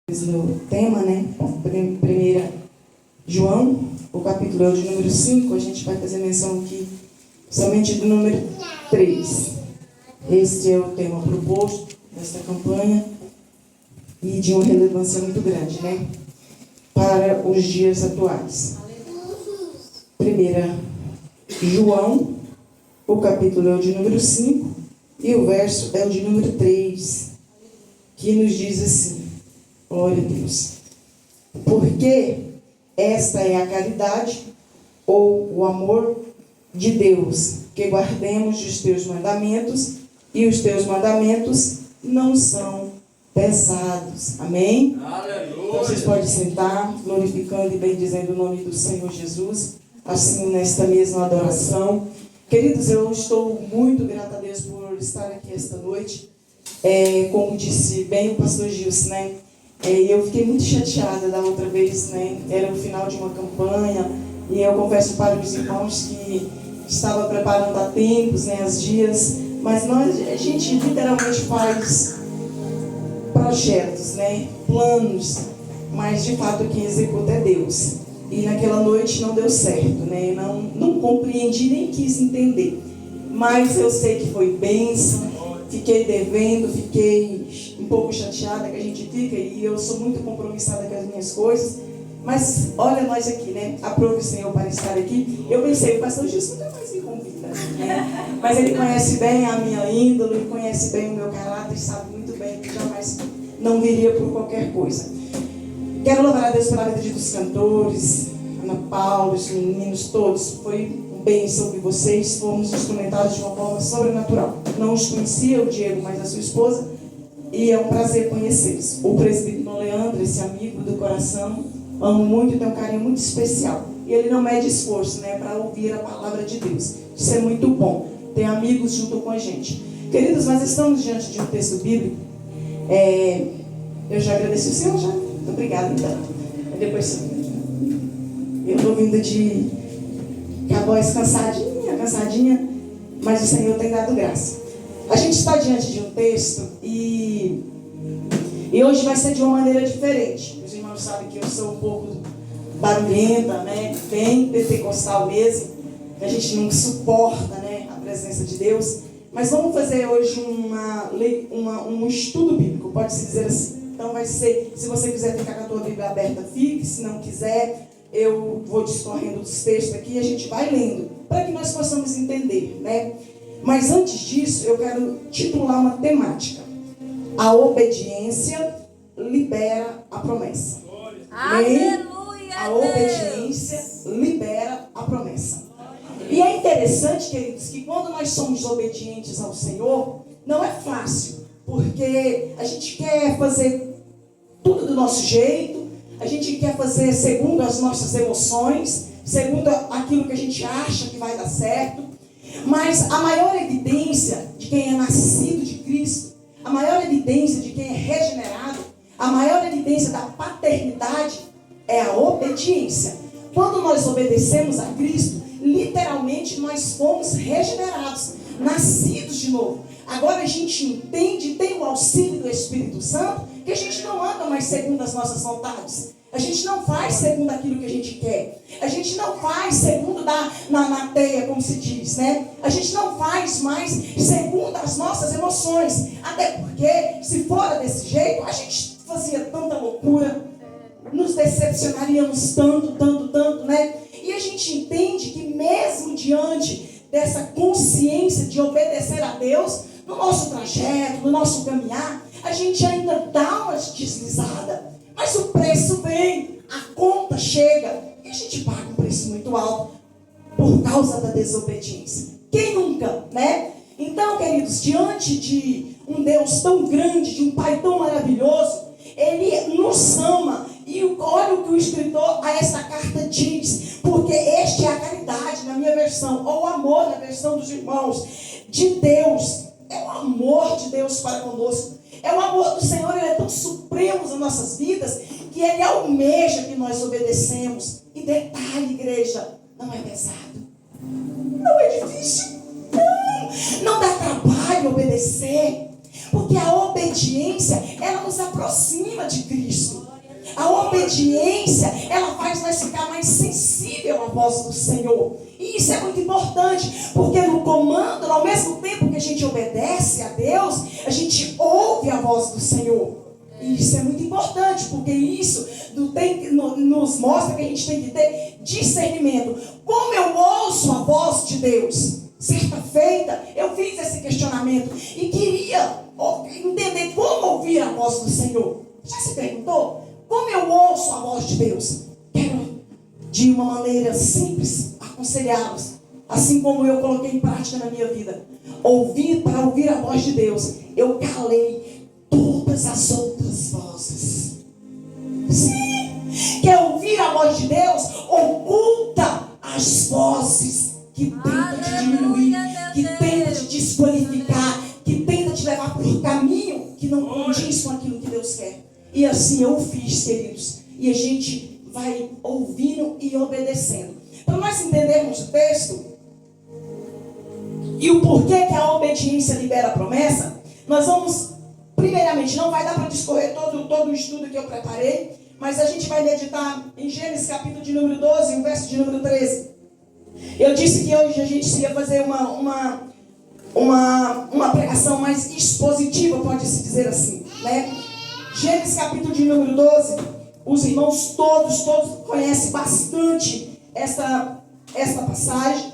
No tema, né? Primeira João, o capítulo é o de número 5, a gente vai fazer menção aqui somente do número 3. Este é o tema proposto desta campanha e de uma relevância muito grande, né? Para os dias atuais. Primeira João, o capítulo é o de número 5 e o verso é o de número 3, que nos diz assim: glória a Deus. Porque esta é a caridade ou o amor de Deus, que guardemos os teus mandamentos, e os teus mandamentos não são pesados. Amém? Aleluia. Então vocês podem sentar, glorificando e bendizendo o nome do Senhor Jesus, assim nesta mesma adoração. Queridos, eu estou muito grata a Deus por estar aqui esta noite. Como disse bem o pastor Gilson, né? Eu fiquei muito chateada da outra vez, né? Era o final de uma campanha, e eu confesso para os irmãos que estava preparando há tempos, né, há dias, mas a gente literalmente faz projetos, né, planos, mas de fato quem executa é Deus. E naquela noite não deu certo, né? Não compreendi, nem quis entender, mas eu sei que foi bênção. Fiquei devendo, fiquei um pouco chateada, que a gente fica, e eu sou muito compromissada com as minhas coisas, mas olha nós aqui, né? Aprove o Senhor para estar aqui. Eu pensei, o pastor Gilson nunca mais me convida, né? Mas ele conhece bem a minha índole, ele conhece bem o meu caráter, sabe muito bem que jamais não viria por qualquer coisa. Quero louvar a Deus pela vida dos cantores, Ana Paula, os meninos todos. Foi bênção que vocês fomos instrumentados de uma forma sobrenatural. Não os conhecia, o Diego, mas a sua esposa, e é um prazer conhecê-los. O presbítero Leandro, esse amigo do coração, amo muito, tem um carinho muito especial. E ele não mede esforço, né, para ouvir a palavra de Deus. Isso é muito bom. Tem amigos junto com a gente. Queridos, nós estamos diante de um texto bíblico. Eu já agradeci o Senhor, já. Muito obrigada, então. Depois, eu estou vindo de com a voz cansadinha, mas o Senhor tem dado graça. A gente está diante de um texto e hoje vai ser de uma maneira diferente. Os irmãos sabem que eu sou um pouco barulhenta, né? Bem pentecostal mesmo, que a gente não suporta, né, a presença de Deus. Mas vamos fazer hoje um estudo bíblico, pode-se dizer assim. Então vai ser, se você quiser ficar com a tua Bíblia aberta, fique. Se não quiser, eu vou discorrendo dos textos aqui e a gente vai lendo, para que nós possamos entender, né? Mas antes disso, eu quero titular uma temática: a obediência libera a promessa. Aleluia! A obediência libera a promessa. E é interessante, queridos, que quando nós somos obedientes ao Senhor, não é fácil, porque a gente quer fazer tudo do nosso jeito. A gente quer fazer segundo as nossas emoções, segundo aquilo que a gente acha que vai dar certo. Mas a maior evidência de quem é nascido de Cristo, a maior evidência de quem é regenerado, a maior evidência da paternidade é a obediência. Quando nós obedecemos a Cristo, literalmente nós fomos regenerados, nascidos de novo. Agora a gente entende, tem o auxílio do Espírito Santo, que a gente não anda mais segundo as nossas vontades. A gente não faz segundo aquilo que a gente quer. A gente não faz segundo na teia, como se diz, né? A gente não faz mais segundo as nossas emoções. Até porque, se fora desse jeito, a gente fazia tanta loucura, nos decepcionaríamos tanto, né? E a gente entende que mesmo diante dessa consciência de obedecer a Deus, no nosso trajeto, no nosso caminhar, a gente ainda dá uma deslizada. Mas o preço vem, a conta chega, e a gente paga um preço muito alto por causa da desobediência. Quem nunca, né? Então, queridos, diante de um Deus tão grande, de um Pai tão maravilhoso, Ele nos ama. E olha o que o escritor a essa carta diz: porque este é a caridade, na minha versão, ou o amor, na versão dos irmãos, de Deus. É o amor de Deus para conosco. É o amor do Senhor, Ele é tão supremo nas nossas vidas, que Ele almeja que nós obedecemos. E detalhe, igreja, não é pesado, não é difícil, não dá trabalho obedecer, porque Porque a obediência, ela nos aproxima de Cristo. A obediência, ela faz nós ficar mais sensível à voz do Senhor. E isso é muito importante, porque no comando, ao mesmo tempo que a gente obedece a Deus, a gente ouve a voz do Senhor. E isso é muito importante, porque isso nos mostra que a gente tem que ter discernimento. Como eu ouço a voz de Deus? Certa feita, eu fiz esse questionamento e queria entender como ouvir a voz do Senhor. Já se perguntou? Como eu ouço a voz de Deus? Quero, de uma maneira simples, aconselhá-los, assim como eu coloquei em prática na minha vida. Para ouvir a voz de Deus, eu calei todas as outras vozes. Sim, quer ouvir a voz de Deus? Oculta as vozes que tentam te diminuir, que tentam te desqualificar, que tentam te levar por um caminho que não condiz com aquilo que Deus quer. E assim eu fiz, queridos. E a gente vai ouvindo e obedecendo. Para nós entendermos o texto e o porquê que a obediência libera a promessa, nós vamos, primeiramente, não vai dar para discorrer todo o estudo que eu preparei, mas a gente vai meditar em Gênesis capítulo de número 12, o verso de número 13. Eu disse que hoje a gente ia fazer uma pregação mais expositiva, pode-se dizer assim, né? Gênesis capítulo de número 12, os irmãos todos conhecem bastante esta passagem,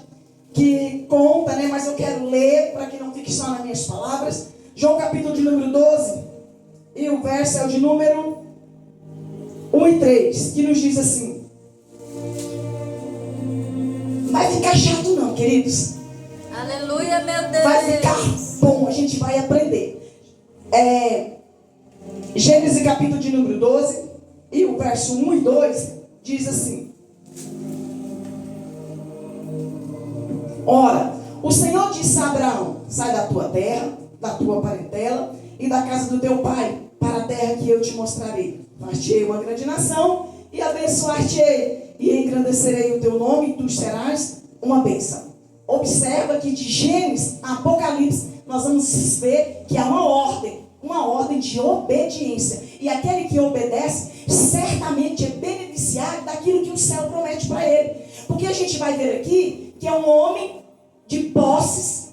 que conta, né? Mas eu quero ler, para que não fique só nas minhas palavras. João capítulo de número 12, e o verso é o de número 1 e 3, que nos diz assim. Vai ficar chato não, queridos. Aleluia, meu Deus. Vai ficar bom, a gente vai aprender. Gênesis capítulo de número 12, e o verso 1 e 2, diz assim. Ora, o Senhor disse a Abraão, sai da tua terra, da tua parentela e da casa do teu pai, para a terra que eu te mostrarei. Far-te-ei uma grande nação e abençoar-te-ei, e engrandecerei o teu nome, e tu serás uma bênção. Observa que de Gênesis a Apocalipse, nós vamos ver que há uma ordem de obediência. E aquele que obedece, certamente é beneficiário daquilo que o céu promete para ele. Porque a gente vai ver aqui que é um homem de posses,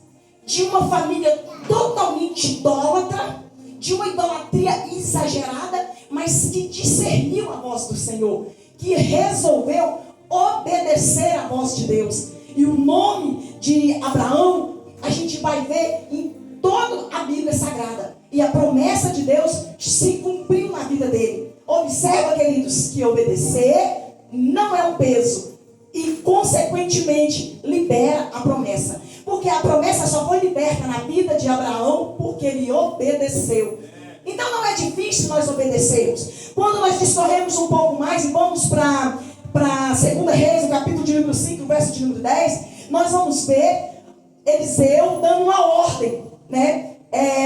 de uma família totalmente idólatra, de uma idolatria exagerada, mas que discerniu a voz do Senhor, que resolveu obedecer a voz de Deus. E o nome de Abraão, a gente vai ver em toda a Bíblia Sagrada. E a promessa de Deus se cumpriu na vida dele. Observa, queridos, que obedecer não é um peso. E, consequentemente, libera a promessa. Porque a promessa só foi liberta na vida de Abraão porque ele obedeceu. Então não é difícil nós obedecermos. Quando nós discorremos um pouco mais e vamos para 2 Reis, no capítulo de número 5, verso de número 10, nós vamos ver Eliseu dando uma ordem, né?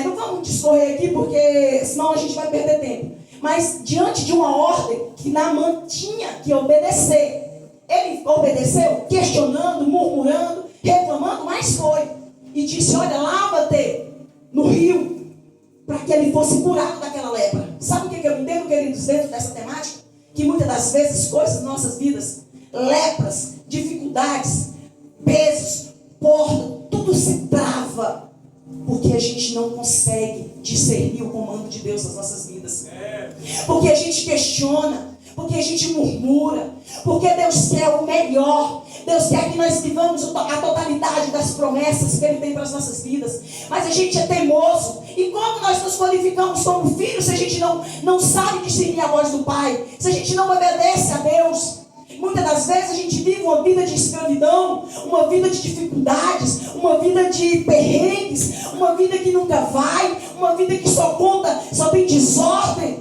Não vamos discorrer aqui porque senão a gente vai perder tempo. Mas diante de uma ordem que Naamã tinha que obedecer, ele obedeceu, questionando, murmurando, reclamando, mas foi. E disse, olha, lava-te no rio, para que ele fosse curado daquela lepra. Sabe o que eu entendo, queridos, dentro dessa temática? Que muitas das vezes, coisas das nossas vidas, lepras, dificuldades, pesos, porta, tudo se trava, porque a gente não consegue discernir o comando de Deus nas nossas vidas. Porque a gente questiona, porque a gente murmura, porque Deus quer o melhor. Deus quer que nós vivamos a totalidade das promessas que Ele tem para as nossas vidas. Mas a gente é teimoso. E como nós nos qualificamos como filhos se a gente não sabe discernir a voz do Pai? Se a gente não obedece a Deus? Muitas das vezes a gente vive uma vida de escravidão, uma vida de dificuldades, uma vida de perrengues, uma vida que nunca vai, uma vida que só tem desordem.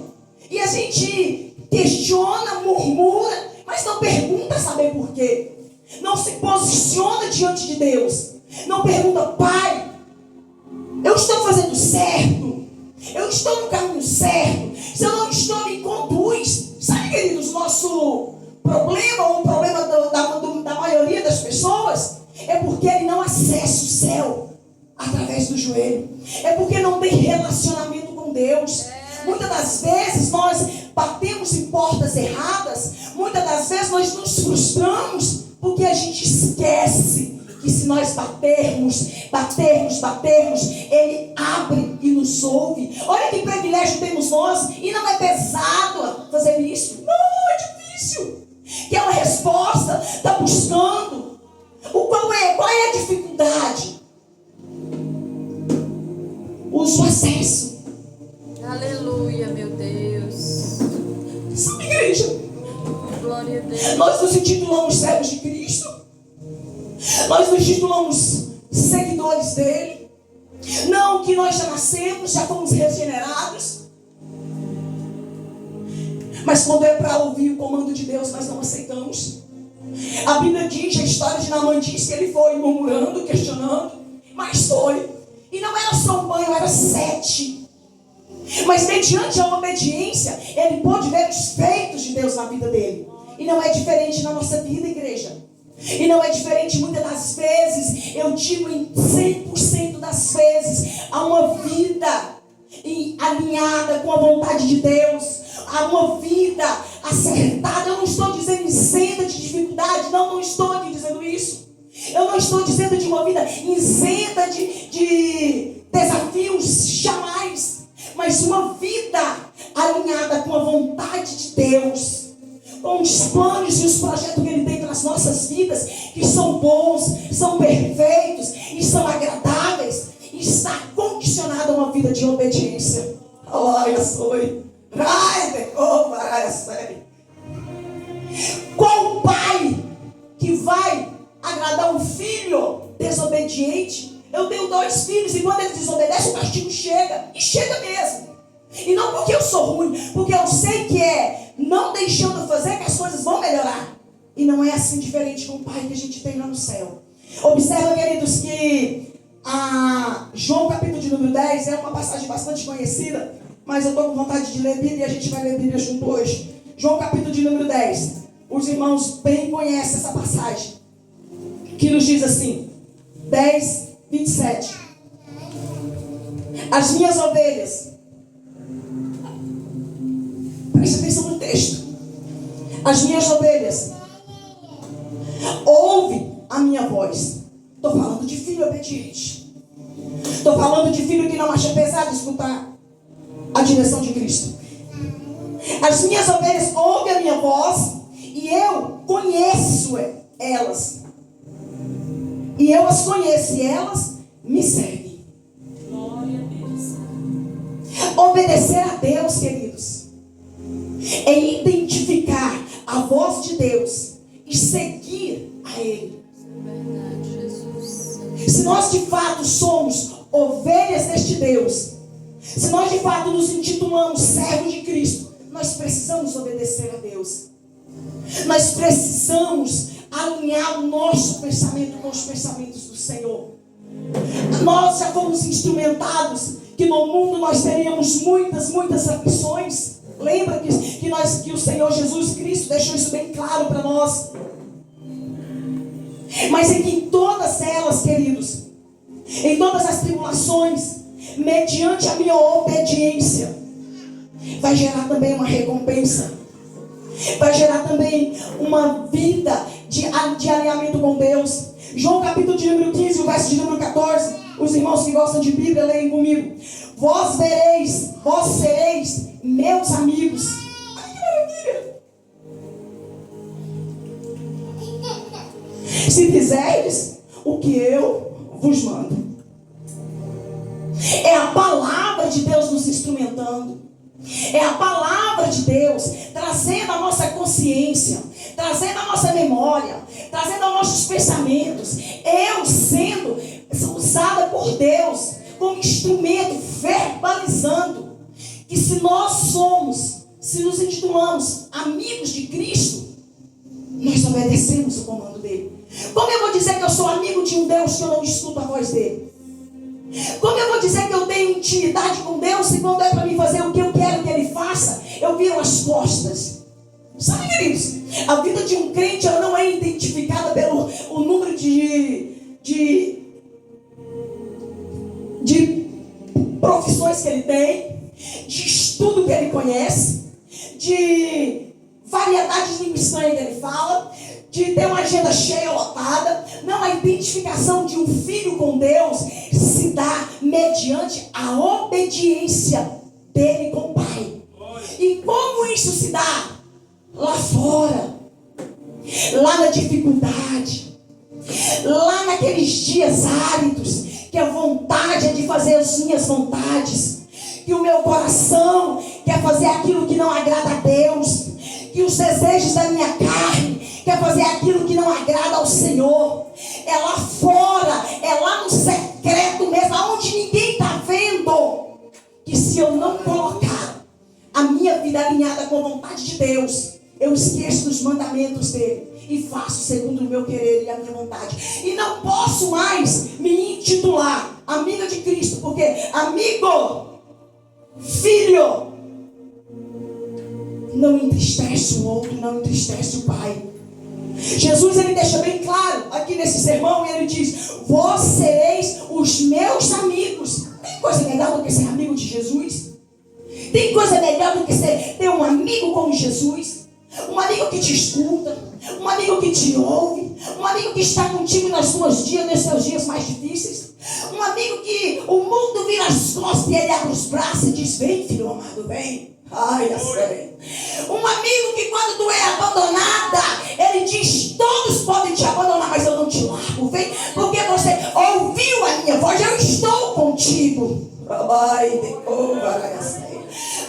E a gente questiona, murmura, mas não pergunta saber por quê. Não se posiciona diante de Deus. Não pergunta, Pai, eu estou fazendo certo? Eu estou no caminho certo? Se eu não estou, me conduz. Sabe, queridos, nosso problema, ou o problema da maioria das pessoas, é porque ele não acessa o céu. através do joelho. É porque não tem relacionamento com Deus. Muitas das vezes nós batemos em portas erradas. Muitas das vezes nós nos frustramos porque a gente esquece que se nós batermos, Ele abre e nos ouve. Olha que privilégio temos nós. E não é pesado fazer isso. Não, é difícil. Quer uma resposta, está buscando. Qual é a dificuldade? O acesso. Aleluia, meu Deus. Sabe, igreja? Glória a Deus. Nós nos intitulamos servos de Cristo. Nós nos intitulamos seguidores dele. Não que nós já nascemos, já fomos regenerados. Mas quando é para ouvir o comando de Deus, nós não aceitamos. A Bíblia diz, a história de Naamã diz que ele foi murmurando, questionando, mas foi. E não era só um banho, era 7. Mas mediante a obediência, ele pôde ver os feitos de Deus na vida dele. E não é diferente na nossa vida, igreja. E não é diferente muitas das vezes, eu digo em 100% das vezes, há uma vida alinhada com a vontade de Deus, há uma vida acertada. Eu não estou dizendo isenta de dificuldade, não estou aqui dizendo isso. Eu não estou dizendo de uma vida isenta de desafios, jamais. Mas uma vida alinhada com a vontade de Deus, com os planos e os projetos que Ele tem para as nossas vidas, que são bons, são perfeitos e são agradáveis, e está condicionada a uma vida de obediência. Olha só. Qual pai que vai agradar um filho desobediente? Eu tenho 2 filhos e quando eles desobedecem, o castigo chega. E chega mesmo. E não porque eu sou ruim, porque eu sei que é não deixando fazer que as coisas vão melhorar. E não é assim diferente com o pai que a gente tem lá no céu. Observa, queridos, que João capítulo de número 10 é uma passagem bastante conhecida, mas eu estou com vontade de ler Bíblia e a gente vai ler Bíblia junto hoje. João capítulo de número 10. Os irmãos bem conhecem essa passagem, que nos diz assim, 10, 27. As minhas ovelhas, preste atenção no texto. As minhas ovelhas ouvem a minha voz. Estou falando de filho obediente. Estou falando de filho que não acha pesado escutar a direção de Cristo. As minhas ovelhas ouvem a minha voz e eu conheço elas. E eu as conheço e elas me seguem. Glória a Deus. Obedecer a Deus, queridos, é identificar a voz de Deus e seguir a Ele. Verdade, Jesus. Se nós de fato somos ovelhas deste Deus, se nós de fato nos intitulamos servos de Cristo, nós precisamos obedecer a Deus. Nós precisamos alinhar o nosso pensamento com os pensamentos do Senhor. Nós já fomos instrumentados que no mundo nós teríamos muitas aflições. Lembra que o Senhor Jesus Cristo deixou isso bem claro para nós. Mas é que em todas elas, queridos, em todas as tribulações, mediante a minha obediência, vai gerar também uma recompensa. Vai gerar também uma vida de alinhamento com Deus. João capítulo de número 15, o verso de número 14. Os irmãos que gostam de Bíblia, leem comigo. Vós sereis meus amigos. Ai, que maravilha! Se fizerdes o que eu vos mando. É a palavra de Deus nos instrumentando. É a palavra de Deus trazendo a nossa consciência, trazendo a nossa memória, trazendo os nossos pensamentos. Eu sendo usada por Deus como instrumento, verbalizando que se nos intitulamos amigos de Cristo, nós obedecemos o comando dele. Como eu vou dizer que eu sou amigo de um Deus que eu não escuto a voz dele? Como eu vou dizer que eu tenho intimidade com Deus se quando é para mim fazer o que eu quero que Ele faça, eu viro as costas? Sabe, queridos? A vida de um crente ela não é identificada pelo o número de que ele tem, de estudo que ele conhece, de variedade de língua estranha que ele fala, de ter uma agenda cheia, lotada. Não, a identificação de um filho com Deus se dá mediante a obediência dele com o Pai. E como isso se dá? Lá fora, lá na dificuldade, lá naqueles dias áridos, que a vontade é de fazer as minhas vontades, que o meu coração quer fazer aquilo que não agrada a Deus, que os desejos da minha carne quer fazer aquilo que não agrada ao Senhor. É lá fora, é lá no secreto mesmo, aonde ninguém está vendo, que se eu não colocar a minha vida alinhada com a vontade de Deus, eu esqueço dos mandamentos dele e faço segundo o meu querer e a minha vontade. E não posso mais me intitular amiga de Cristo, porque amigo, filho, não entristece o outro, não entristece o Pai. Jesus, ele deixa bem claro aqui nesse sermão, e ele diz: vós sereis os meus amigos. Tem coisa melhor do que ser amigo de Jesus? Tem coisa melhor do que ter um amigo como Jesus? Um amigo que te escuta, um amigo que te ouve, um amigo que está contigo nos seus dias mais difíceis, um amigo que o mundo vira as costas e ele abre os braços e diz: vem, filho amado, vem. Ai, assim. Um amigo que quando tu é abandonada, ele diz: todos podem te abandonar, mas eu não te largo, vem, porque você ouviu a minha voz, eu estou contigo.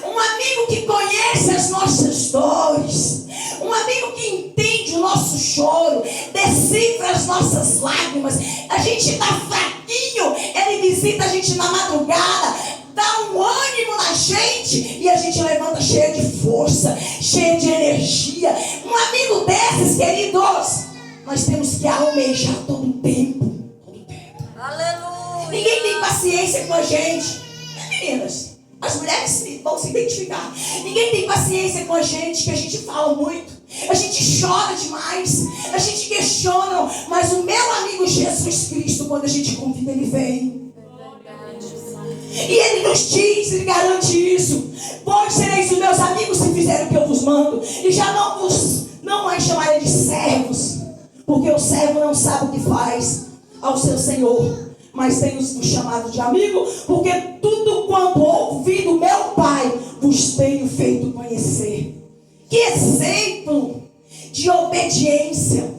Um amigo que conhece as nossas dores, um amigo que entende o nosso choro, decifra as nossas lágrimas. A gente está fraquinho, ele visita a gente na madrugada, dá um ânimo na gente e a gente levanta cheio de força, cheio de energia. Um amigo desses, queridos, nós temos que almejar todo o tempo. Aleluia. Ninguém tem paciência com a gente, meninas. As mulheres vão se identificar. Ninguém tem paciência com a gente, que a gente fala muito, a gente chora demais, a gente questiona. Mas o meu amigo Jesus Cristo, quando a gente convida, ele vem. E ele nos diz, ele garante isso: vós sereis os meus amigos se fizerem o que eu vos mando. E já não mais chamarei de servos, porque o servo não sabe o que faz ao seu senhor, mas tenho-vos chamado de amigo, porque tudo quanto ouvi do meu Pai vos tenho feito conhecer. Que exemplo de obediência,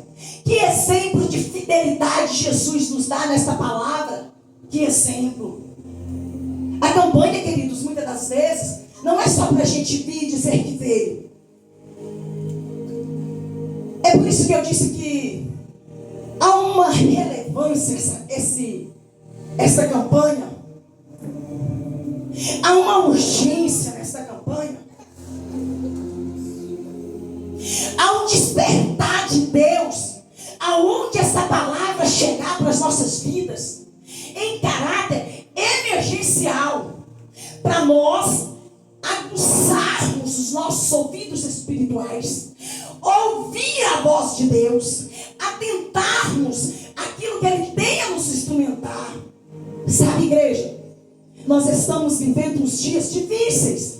que exemplo de fidelidade Jesus nos dá nesta palavra. Que exemplo. A campanha, queridos, muitas das vezes não é só para a gente vir e dizer que veio. É por isso que eu disse que há uma relevância essa campanha. Há uma urgência nessa campanha. Há um despertar de Deus, aonde essa palavra chegar para as nossas vidas, em caráter emergencial, para nós aguçarmos os nossos ouvidos espirituais, ouvir a voz de Deus, atentarmos aquilo que Ele tem a nos instrumentar. Sabe, igreja, nós estamos vivendo uns dias difíceis.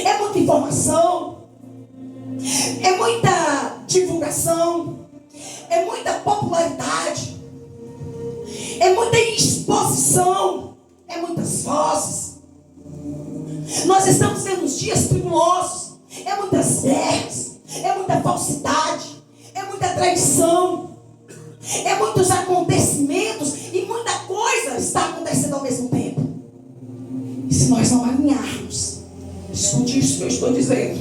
É muita informação, é muita divulgação, é muita popularidade, é muita exposição, é muitas vozes. Nós estamos vendo uns dias tribulosos, é muitas guerras, é muita falsidade, é muita traição, é muitos acontecimentos e muita coisa está acontecendo ao mesmo tempo. E se nós não alinharmos, escute isso que eu estou dizendo,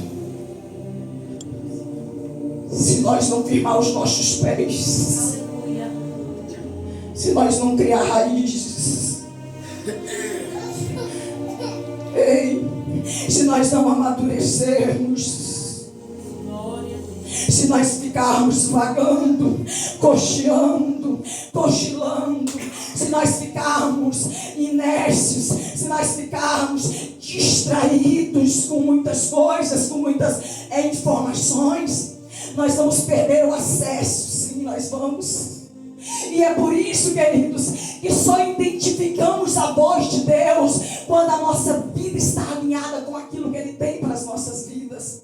se nós não firmar os nossos pés, se nós não criar raízes, se nós não amadurecermos, se nós ficarmos vagando, cocheando, cochilando, se nós ficarmos inércios, se nós ficarmos distraídos com muitas coisas, com muitas informações, nós vamos perder o acesso. Sim, nós vamos. E é por isso, queridos, que só identificamos a voz de Deus quando a nossa vida está alinhada com aquilo que Ele tem para as nossas vidas.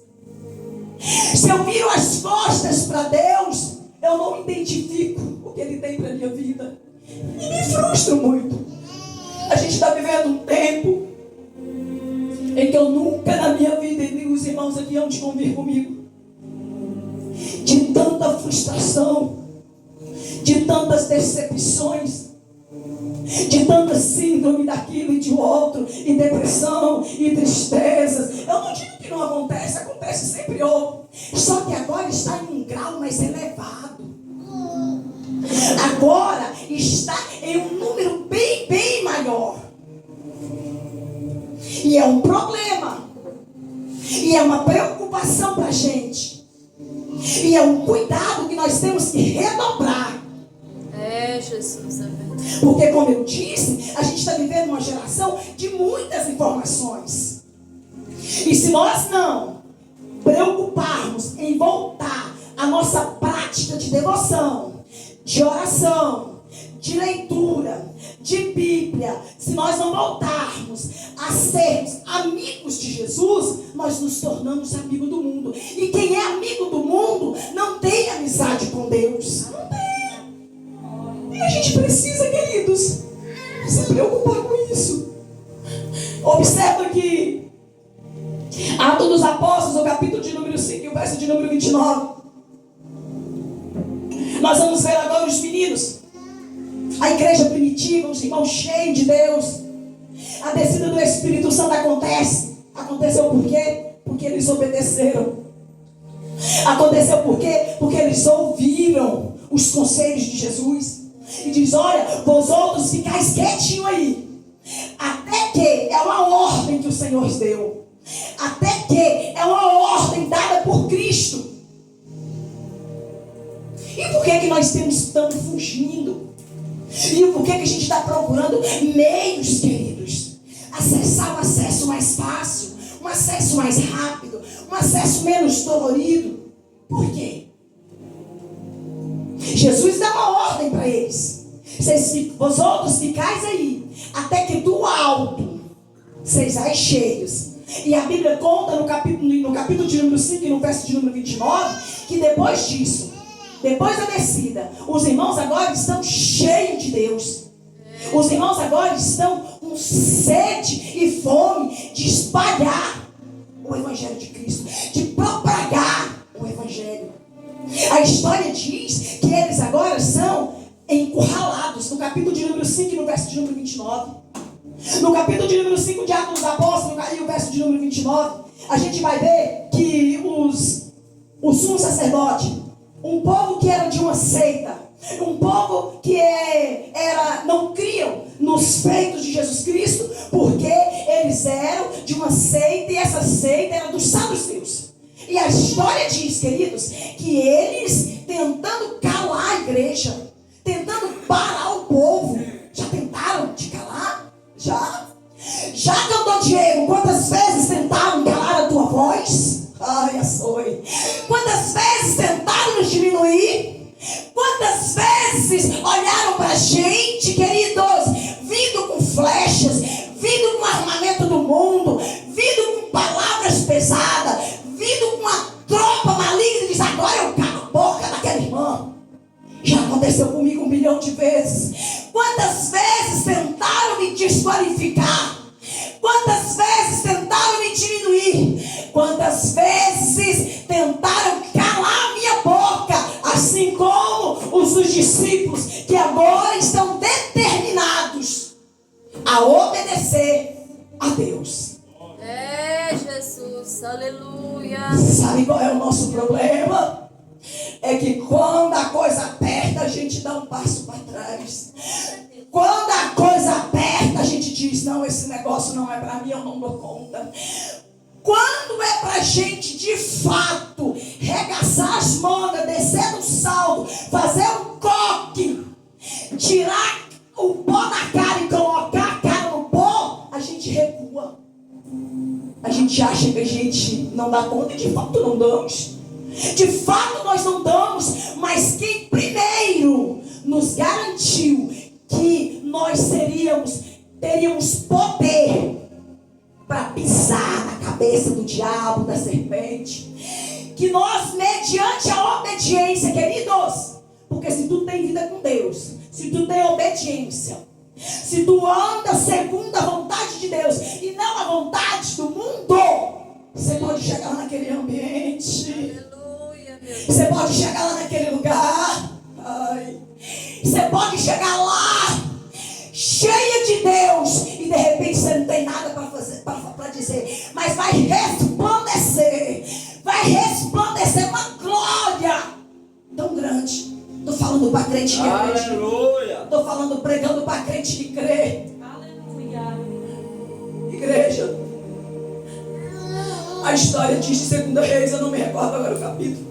Se eu viro as costas para Deus, eu não identifico o que Ele tem para a minha vida. E me frustro muito. A gente está vivendo um tempo em que eu nunca na minha vida, e os irmãos aqui hão de convir comigo, de tanta frustração, de tantas decepções, de tanta síndrome daquilo e de outro, e depressão, e tristezas. Eu não digo que não acontece, acontece sempre outro. Só que agora está em um grau mais elevado. Agora está em um número bem maior. E é um problema. E é uma preocupação para a gente. E é um cuidado que nós temos que redobrar. É, Jesus, é verdade. Porque, como eu disse, a gente está vivendo uma geração de muitas informações. E se nós não preocuparmos em voltar a nossa prática de devoção, de oração, de leitura, de Bíblia, se nós não voltarmos a sermos amigos de Jesus, nós nos tornamos amigos do mundo. E quem é amigo do mundo não tem amizade com Deus. Não tem. E a gente precisa, queridos, se preocupar com isso. Observa que Atos dos Apóstolos, o capítulo de número 5 e o verso de número 29. Nós vamos ver agora os meninos, a igreja primitiva, os irmãos cheios de Deus. A descida do Espírito Santo acontece. Aconteceu por quê? Porque eles obedeceram. Aconteceu por quê? Porque eles ouviram os conselhos de Jesus. E diz: olha, vós outros ficais quietinho aí, até que, é uma ordem que o Senhor deu, até que é uma ordem dada por Cristo. E por que nós estamos fugindo? E por que a gente está procurando meios, queridos? Acessar um acesso mais fácil, um acesso mais rápido, um acesso menos dolorido. Por quê? Jesus dá uma ordem para eles: vós outros ficais aí, até que do alto sejais cheios. E a Bíblia conta no capítulo de número 5 e no verso de número 29, que depois disso, depois da descida, os irmãos agora estão cheios de Deus. Os irmãos agora estão com sede e fome de espalhar o Evangelho de Cristo, de propagar o Evangelho. A história diz que eles agora são encurralados. No capítulo de número 5 e no verso de número 29. No capítulo de número 5 de Atos dos Apóstolos, e o verso de número 29, a gente vai ver que o sumo sacerdote, um povo que era de uma seita, um povo que não criam nos feitos de Jesus Cristo, porque eles eram de uma seita, e essa seita era dos saduceus. E a história diz, queridos, que eles, tentando calar a igreja, tentando parar o povo, já tentaram te calar? Já, cantor Diego, quantas vezes tentaram calar a tua voz? Ai, açoi. Quantas vezes tentaram nos diminuir? Quantas vezes olharam pra gente, queridos, vindo com flechas, vindo com armamento do mundo, vindo com palavras pesadas, vindo com uma tropa maligna, e diz: agora eu calo a boca daquela irmã. Já aconteceu comigo 1 milhão de vezes. Quantas vezes tentaram me desqualificar? Quantas vezes tentaram me diminuir? Quantas vezes tentaram calar a minha boca? Assim como os dos discípulos, que agora estão determinados a obedecer a Deus. É, Jesus, aleluia. Sabe qual é o nosso problema? É que quando a coisa aperta, a gente dá um passo para trás. Quando a coisa aperta, a gente diz: não, esse negócio não é para mim, eu não dou conta. Quando é para a gente, de fato, regaçar as mangas, descer no salto, fazer um coque, tirar o pó da cara e colocar a cara no pó, a gente recua. A gente acha que a gente não dá conta, e de fato não damos. De fato nós não damos, mas quem primeiro nos garantiu que nós teríamos poder para pisar na cabeça do diabo, da serpente. Que nós, mediante a obediência, queridos, porque se tu tem vida com Deus, se tu tem obediência, se tu anda segundo a vontade de Deus e não a vontade do mundo, você pode chegar lá naquele ambiente. Aleluia, meu Deus. Você pode chegar lá naquele lugar. Você pode chegar lá cheia de Deus e de repente você não tem nada para fazer, para dizer, mas vai resplandecer uma glória tão grande. Estou falando para crente que acredita. Aleluia. Estou falando, pregando para crente que crê. Aleluia. Igreja, a história diz de 2 Reis, eu não me recordo agora o capítulo,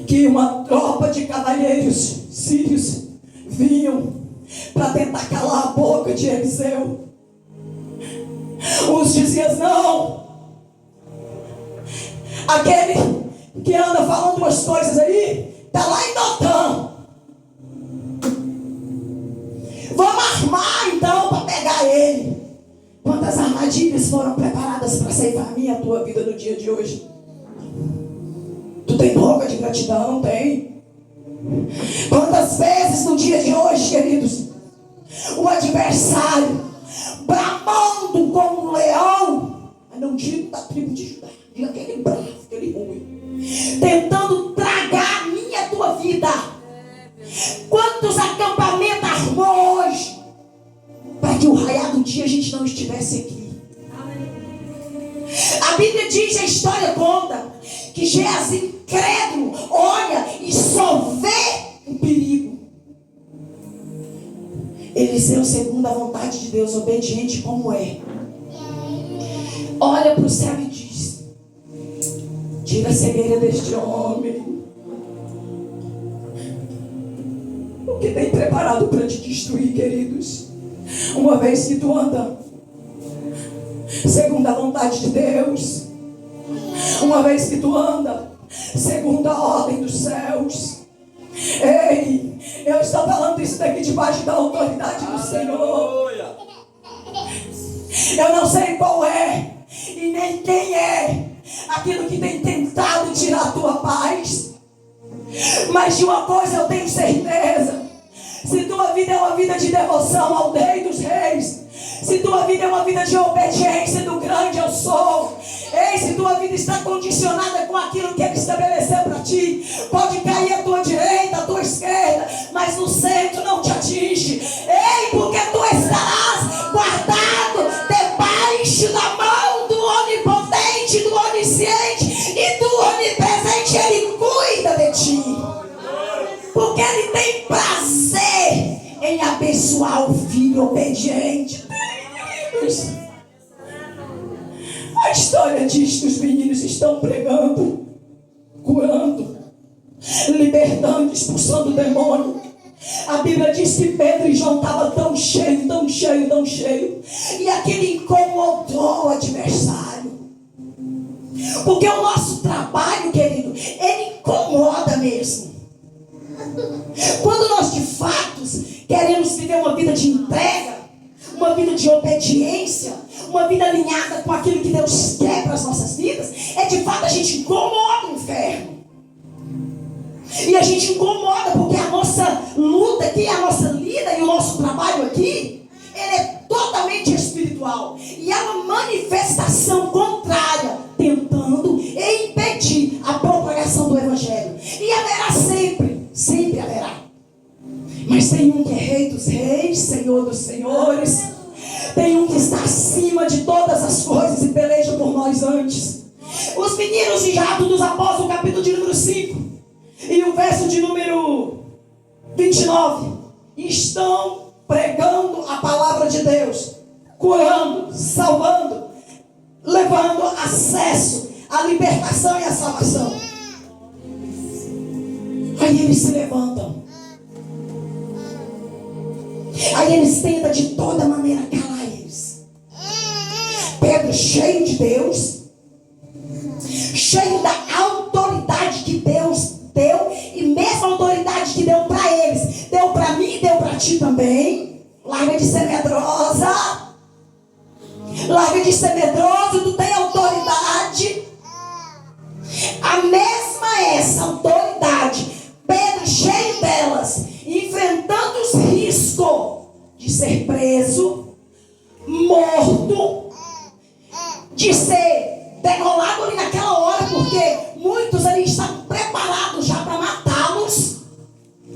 que uma tropa de cavalheiros sírios vinham para tentar calar a boca de Eliseu. Uns diziam não, aquele que anda falando umas coisas aí está lá em Dotã. Vamos armar então para pegar ele. Quantas armadilhas foram preparadas para ceifar a minha e a tua vida no dia de hoje? Tu tem boca de gratidão? Não tem? Quantas vezes no dia de hoje, queridos, o adversário bramando como um leão, mas não digo da tribo de Judá, digo aquele bravo, aquele ruim, tentando tragar a minha e a tua vida. Quantos acampamentos armou hoje para que o raiar do dia a gente não estivesse aqui? A Bíblia diz, a história conta, que Geazi, incrédulo, olha e só vê o perigo. Eliseu, segundo a vontade de Deus, obediente como é, olha para o céu e diz: tira a cegueira deste homem. O que tem preparado para te destruir, queridos? Uma vez que tu anda segundo a vontade de Deus, uma vez que tu anda segundo a ordem dos céus. Ei, eu estou falando isso daqui debaixo da autoridade do Senhor. Eu não sei qual é e nem quem é aquilo que tem tentado tirar a tua paz, mas de uma coisa eu tenho certeza: se tua vida é uma vida de devoção ao Rei dos Reis, se tua vida é uma vida de obediência do grande eu sou, ei, se tua vida está condicionada com aquilo que Ele estabeleceu para ti, pode cair à tua direita, à tua esquerda, mas no centro não te atinge. Ei, porque tu estarás guardado debaixo da mão do onipotente, do onisciente e do onipresente. Ele cuida de ti, porque Ele tem prazer em abençoar o filho obediente. A história diz que os meninos estão pregando, curando, libertando, expulsando o demônio. A Bíblia diz que Pedro e João estavam tão cheios, tão cheios, tão cheios, e aquele incomodou o adversário. Porque o nosso trabalho, querido, ele incomoda mesmo. Quando nós de fato queremos viver uma vida de entrega, uma vida de obediência, uma vida alinhada com aquilo que Deus quer para as nossas vidas, é de fato a gente incomoda o inferno. E a gente incomoda porque a nossa luta aqui, a nossa lida e o nosso trabalho aqui, ele é totalmente espiritual. E é uma manifestação contrária, tentando impedir a propagação do Evangelho. E haverá sempre, sempre haverá. Mas tem um que é Rei dos Reis, Senhor dos Senhores. Tem um que está acima de todas as coisas e peleja por nós antes. Os meninos de Atos dos Apóstolos, capítulo de número 5 e o verso de número 29, estão pregando a palavra de Deus, curando, salvando, levando acesso à libertação e à salvação. Aí eles se levantam. Aí eles tentam de toda maneira calar eles. Pedro, cheio de Deus, cheio da autoridade que Deus deu, e mesmo a autoridade que deu para eles, ti também. Larga de ser medrosa. Larga de ser medroso. Tu tem autoridade. A mesma essa autoridade. Pedro, cheio delas, enfrentando os riscos de ser preso, morto, de ser degolado ali naquela hora, porque muitos ali estavam preparados já para matá-los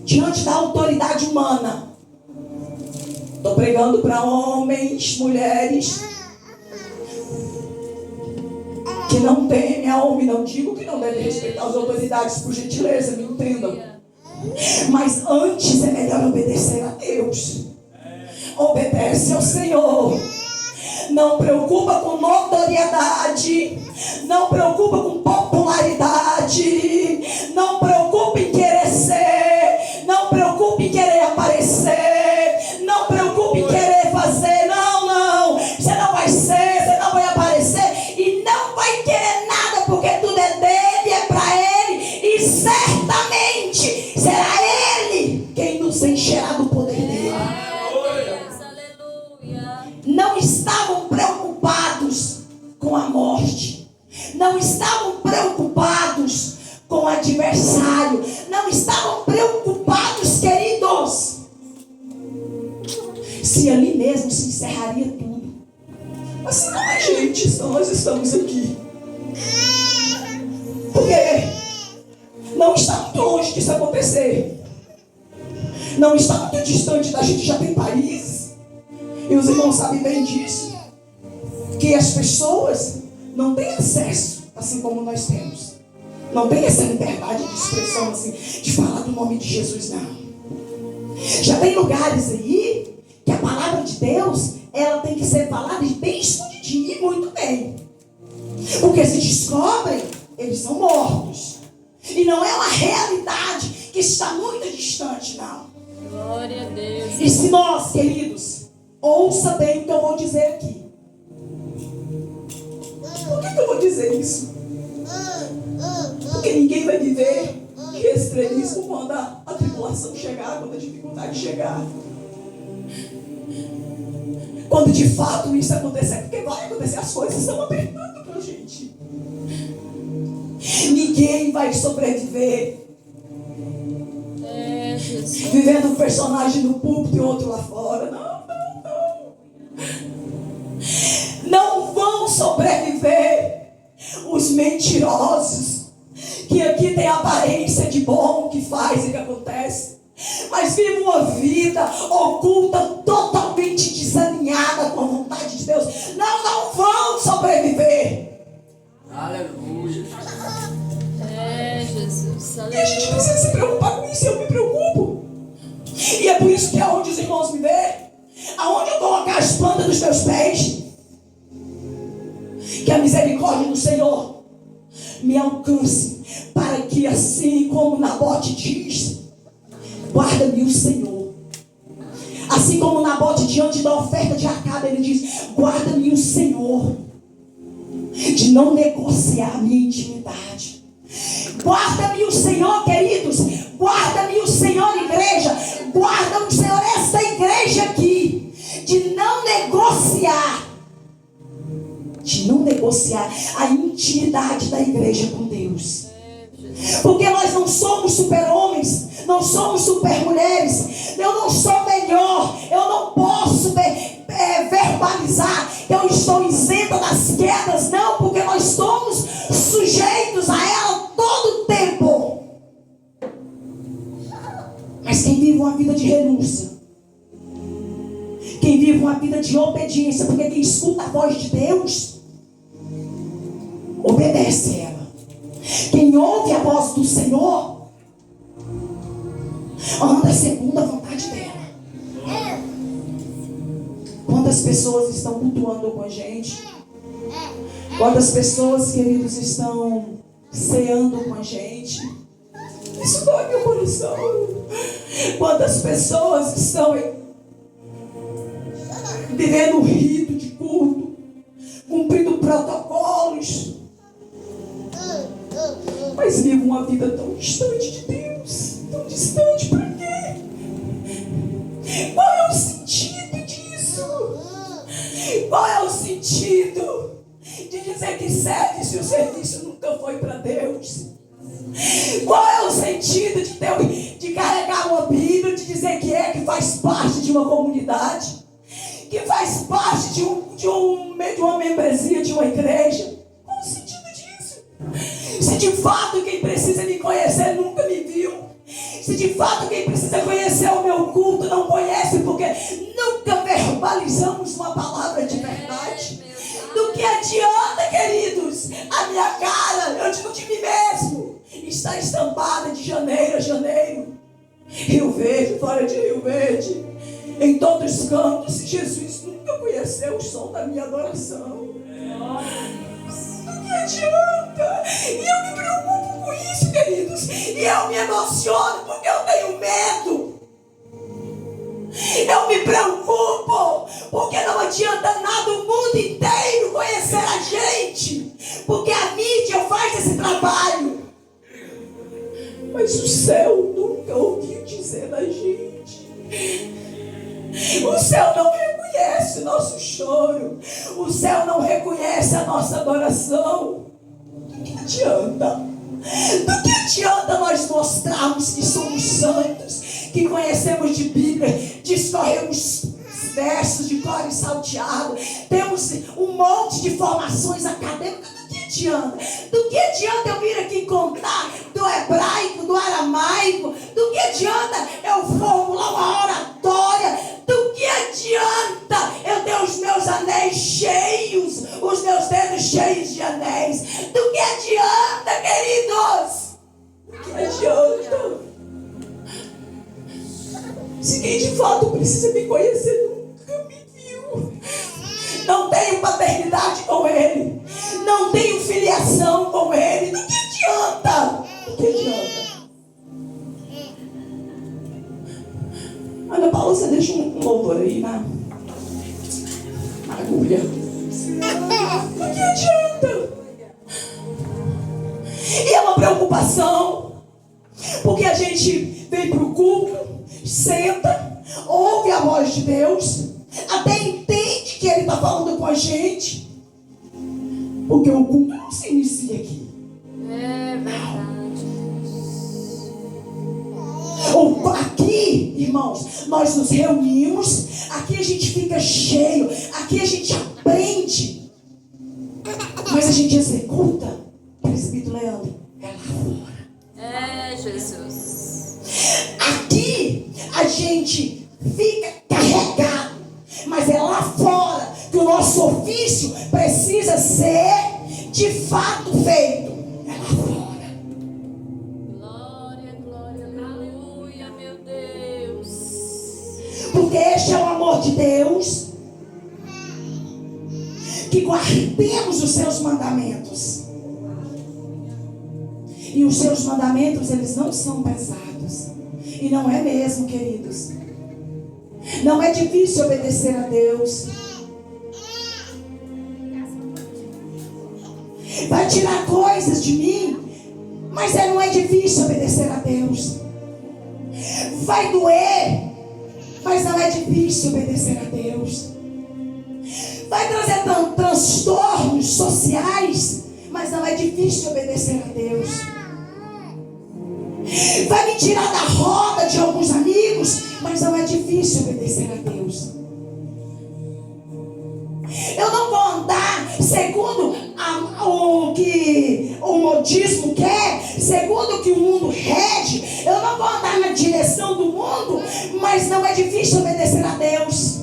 diante da autoridade humana. Estou pregando para homens, mulheres que não temem a homem. Não digo que não devem respeitar as autoridades, por gentileza, me entendam. Mas antes é melhor obedecer a Deus. Obedece ao Senhor. Não preocupa com notoriedade. Não preocupa com popularidade. Não preocupa em querer ser. Não preocupa em querer aparecer. Não preocupa em querer fazer. Não. Você não vai ser, você não vai aparecer. E não vai querer nada, porque tudo é dele, é para ele. E certamente será ele quem nos encherá do poder dele. Não estavam preocupados com a morte. Não estavam preocupados com o adversário. Não estavam preocupados, queridos, se ali mesmo se encerraria tudo. Assim não é, gente, só nós estamos aqui. Porque não está muito longe disso acontecer. Não está muito distante da gente, já tem países. E os irmãos sabem bem disso, que as pessoas não têm acesso, assim como nós temos. Não tem essa liberdade de expressão, assim, de falar do nome de Jesus, não. Já tem lugares aí, que a palavra de Deus, ela tem que ser falada bem escondidinha e muito bem. Porque se descobrem, eles são mortos. E não é uma realidade que está muito distante, não. Glória a Deus. E se nós, queridos, ouça bem o que eu vou dizer aqui. Por que eu vou dizer isso? Porque ninguém vai viver de estrelismo quando a tribulação chegar, quando a dificuldade chegar. Quando de fato isso acontecer, porque vai acontecer, as coisas estão apertando pra gente. Ninguém vai sobreviver vivendo um personagem no púlpito e outro lá fora. Não vão sobreviver os mentirosos, que aqui tem aparência de bom, que faz e que acontece, mas vivem uma vida oculta, totalmente desalinhada com a vontade de Deus. Não vão sobreviver. Aleluia. Jesus. E a gente precisa se preocupar com isso, eu me preocupo. E é por isso que aonde os irmãos me vêem, aonde eu colocar as plantas dos meus pés, que a misericórdia do Senhor me alcance, para que assim como Nabote diz, guarda-me o Senhor. Assim como Nabote diante da oferta de Acabe, ele diz, guarda-me o Senhor, de não negociar a minha intimidade. Guarda-me o Senhor, queridos. Guarda-me o Senhor, igreja. Guarda-me o Senhor, essa igreja aqui, de não negociar a intimidade da igreja com Deus. Porque nós não somos super-homens, não somos super-mulheres. Eu não sou melhor, eu não posso verbalizar que eu estou isenta das quedas, não, porque nós somos sujeitos a ela todo o tempo. Mas quem vive uma vida de renúncia, quem vive uma vida de obediência, porque quem escuta a voz de Deus obedece ela. Quem ouve a voz do Senhor anda segundo a vontade dela. Quantas pessoas estão cultuando com a gente? Quantas pessoas, queridos, estão ceando com a gente? Isso dói meu coração. Quantas pessoas estão vivendo um rito de culto, cumprindo protocolos, mas vivem uma vida tão distante de Deus. Tão distante, para quê? se o serviço nunca foi para Deus? Qual é o sentido de carregar uma Bíblia, de dizer que faz parte de uma comunidade, que faz parte de uma membresia de uma igreja? Qual o sentido disso? Se de fato quem precisa me conhecer nunca me viu, se de fato quem precisa conhecer o meu culto não conhece, porque nunca verbalizamos uma palavra de verdade, do que adianta, queridos, a minha cara, eu digo de mim mesmo, está estampada de janeiro a janeiro, Rio Verde, fora de Rio Verde, em todos os cantos, se Jesus nunca conheceu o som da minha adoração, do que adianta? E eu me preocupo com isso, queridos, e eu me emociono porque eu tenho medo. Eu me preocupo porque não adianta nada o mundo inteiro conhecer a gente, porque a mídia faz esse trabalho, mas o céu nunca ouviu dizer da gente. O céu não reconhece o nosso choro, o céu não reconhece a nossa adoração. Do que adianta? Do que adianta nós mostrarmos que somos santos, que conhecemos de Bíblia, discorremos versos de cor e salteado, temos um monte de formações acadêmicas? Do que adianta? Do que adianta eu vir aqui contar do hebraico, do aramaico? Do que adianta eu formular uma oratória? Do que adianta eu ter os meus anéis cheios, os meus dedos cheios de anéis? Do que adianta, queridos? Do que adianta? Se quem de fato precisa me conhecer nunca me viu, não tenho paternidade com Ele, não tenho filiação com Ele, do que adianta? Do que adianta? Ana Paula, você deixa um louvor aí na agulha. Do que adianta? E é uma preocupação, porque a gente vem para o culto, senta, ouve a voz de Deus, até entende que Ele está falando com a gente, porque o culto não se inicia aqui. É verdade. Ou aqui, irmãos, nós nos reunimos, aqui a gente fica cheio, aqui a gente aprende, mas a gente executa. Presbítero Leandro, é lá fora. É, Jesus. Aqui a gente fica carregado, mas é lá fora que o nosso ofício precisa ser de fato feito. É lá fora. Glória, glória, aleluia, meu Deus. Porque este é o amor de Deus, que guardemos os seus mandamentos. E os seus mandamentos, eles não são pesados. E não é mesmo, queridos. Não é difícil obedecer a Deus. Vai tirar coisas de mim, mas não é difícil obedecer a Deus. Vai doer, mas não é difícil obedecer a Deus. Vai trazer transtornos sociais, mas não é difícil obedecer a Deus. Vai me tirar da roda de alguns amigos, mas não é difícil obedecer a Deus. Eu não vou andar segundo o que o modismo quer, segundo o que o mundo rege. Eu não vou andar na direção do mundo, mas não é difícil obedecer a Deus.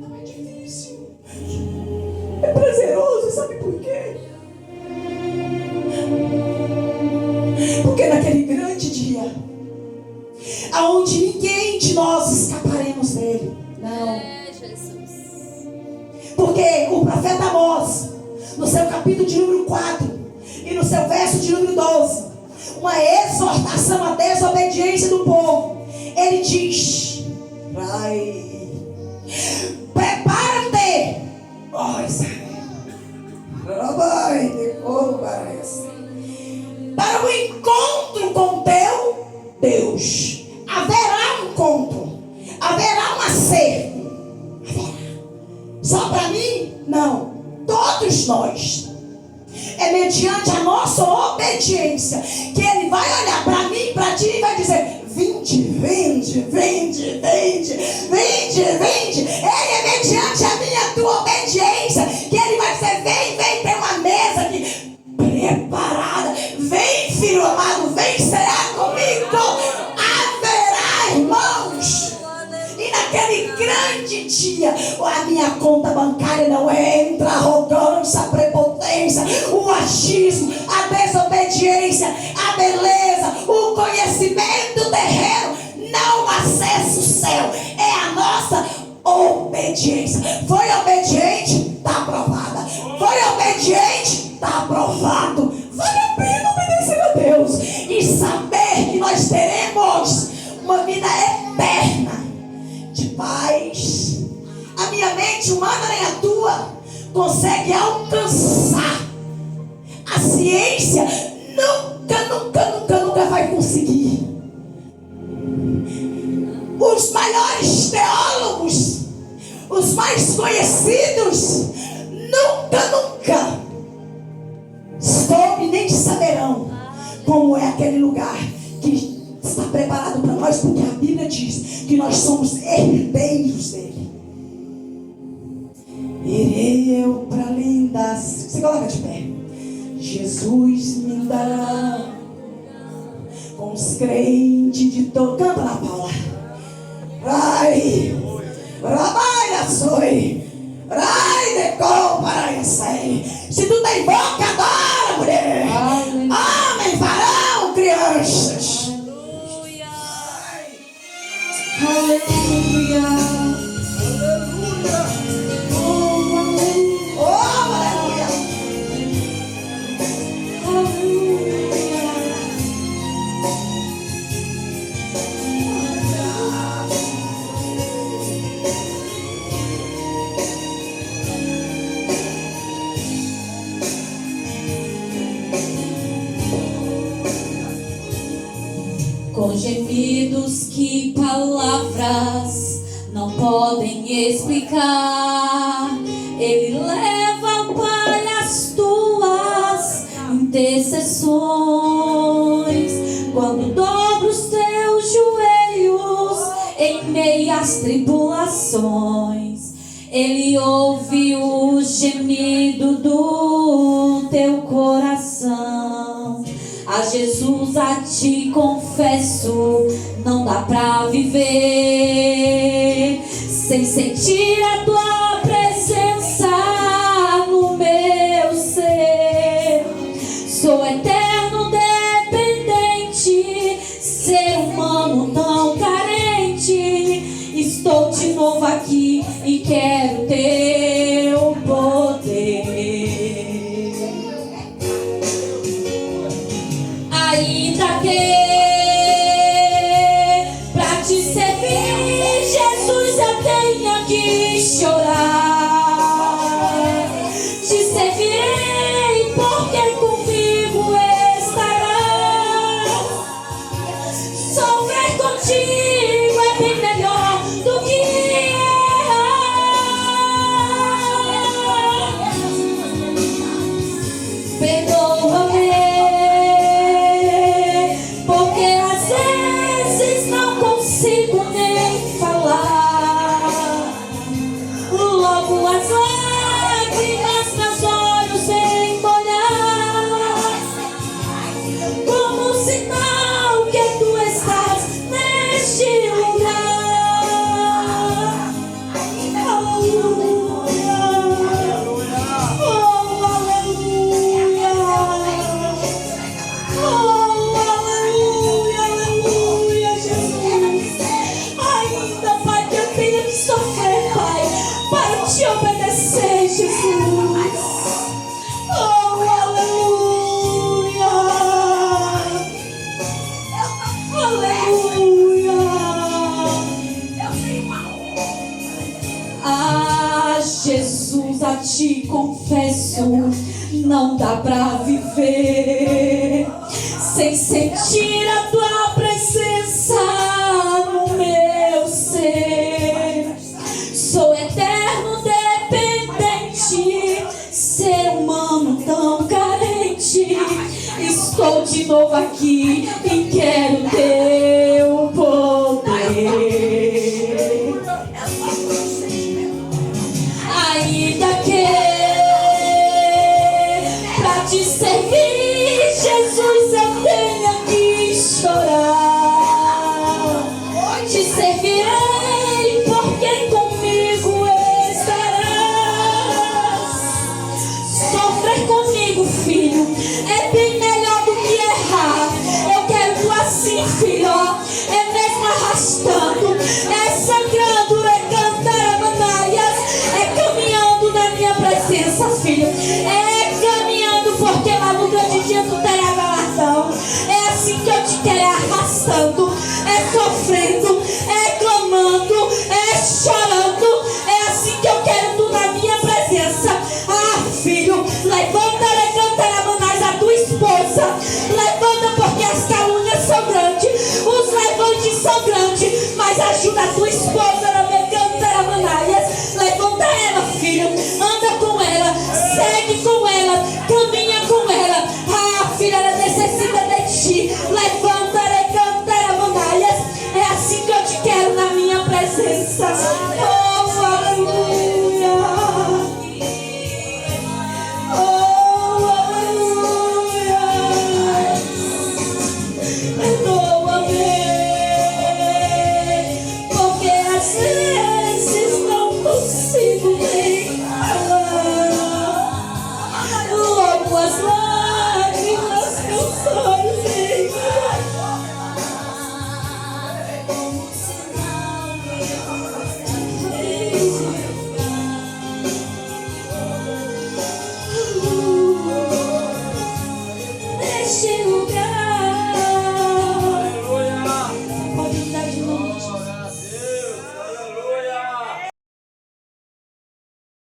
Não é difícil. É prazeroso, sabe por quê? Porque naquele grande dia, aonde ninguém de nós escaparemos dele. Não. É, Jesus. Porque o profeta Amós, no seu capítulo de número 4 e no seu verso de número 12, uma exortação à desobediência do povo, ele diz: prepara-te, ó Israel, para o encontro com teu Deus. Haverá um encontro, haverá um acerto. Haverá. Só para mim? Não. Todos nós. É mediante a nossa obediência, que Ele vai olhar para mim e para ti e vai dizer: vinde, vinde, vinde, vinde, vinde, vinde. Ele é mediante a minha e tua obediência que Ele vai dizer: vem, vem, tem uma mesa aqui preparada. Vem, filho amado, vem cear comigo. Haverá, irmãos. E naquele grande dia, a minha conta bancária não entra a arrogância, a prepotência, o achismo, a desobediência, a beleza, o conhecimento terreno não acessa o céu. É a nossa obediência. Foi obediente? Está aprovada. Foi obediente? Está aprovado. Vale a pena obedecer a Deus e saber que nós teremos uma vida eterna de paz. A minha mente humana nem a tua consegue alcançar. A ciência nunca vai conseguir. Os maiores teólogos, os mais conhecidos, nunca soube nem saberão como é aquele lugar que está preparado para nós, porque a Bíblia diz que nós somos herdeiros dele. Irei eu para além das... Você coloca de pé. Jesus me dará com os crentes de todo... Canta lá, Paula. Rai, Rabai, Açoi, Rai, Decol, Paraiacei. Se tu tem boca, adora, mulher. Homem, varão, crianças. Aleluia. Oh, aleluia. Com gemidos que palavras não podem explicar, Ele leva ao Pai as tuas intercessões. Quando dobro os teus joelhos em meio às tribulações, Ele ouve o gemido do teu coração. A Jesus a ti confesso, não dá pra viver sem sentir a tua presença no meu ser. Sou eterno dependente, ser humano tão carente. Estou de novo aqui e quero teu poder. Ainda que pra te servir, Jesus, eu tenha que chorar. Te servirei porque comigo estarás. Sofrer contigo é bem melhor do que errar. Perdoa-me, consigo nem falar. Logo as lágrimas meus olhos vêm molhar, como sinal que tu estás neste lugar. Aleluia, oh aleluia, oh aleluia, aleluia, Jesus. Ainda, Pai, que eu tenha que sofrer, Pai, para te obedecer, Jesus. Oh, aleluia. Aleluia. Ah, Jesus, a ti confesso, não dá pra viver sem sentir a tua presença no meu ser. Sou eterno dependente, ser humano tão carente. de novo aqui e quero teu poder. Ainda que pra te servir, Jesus,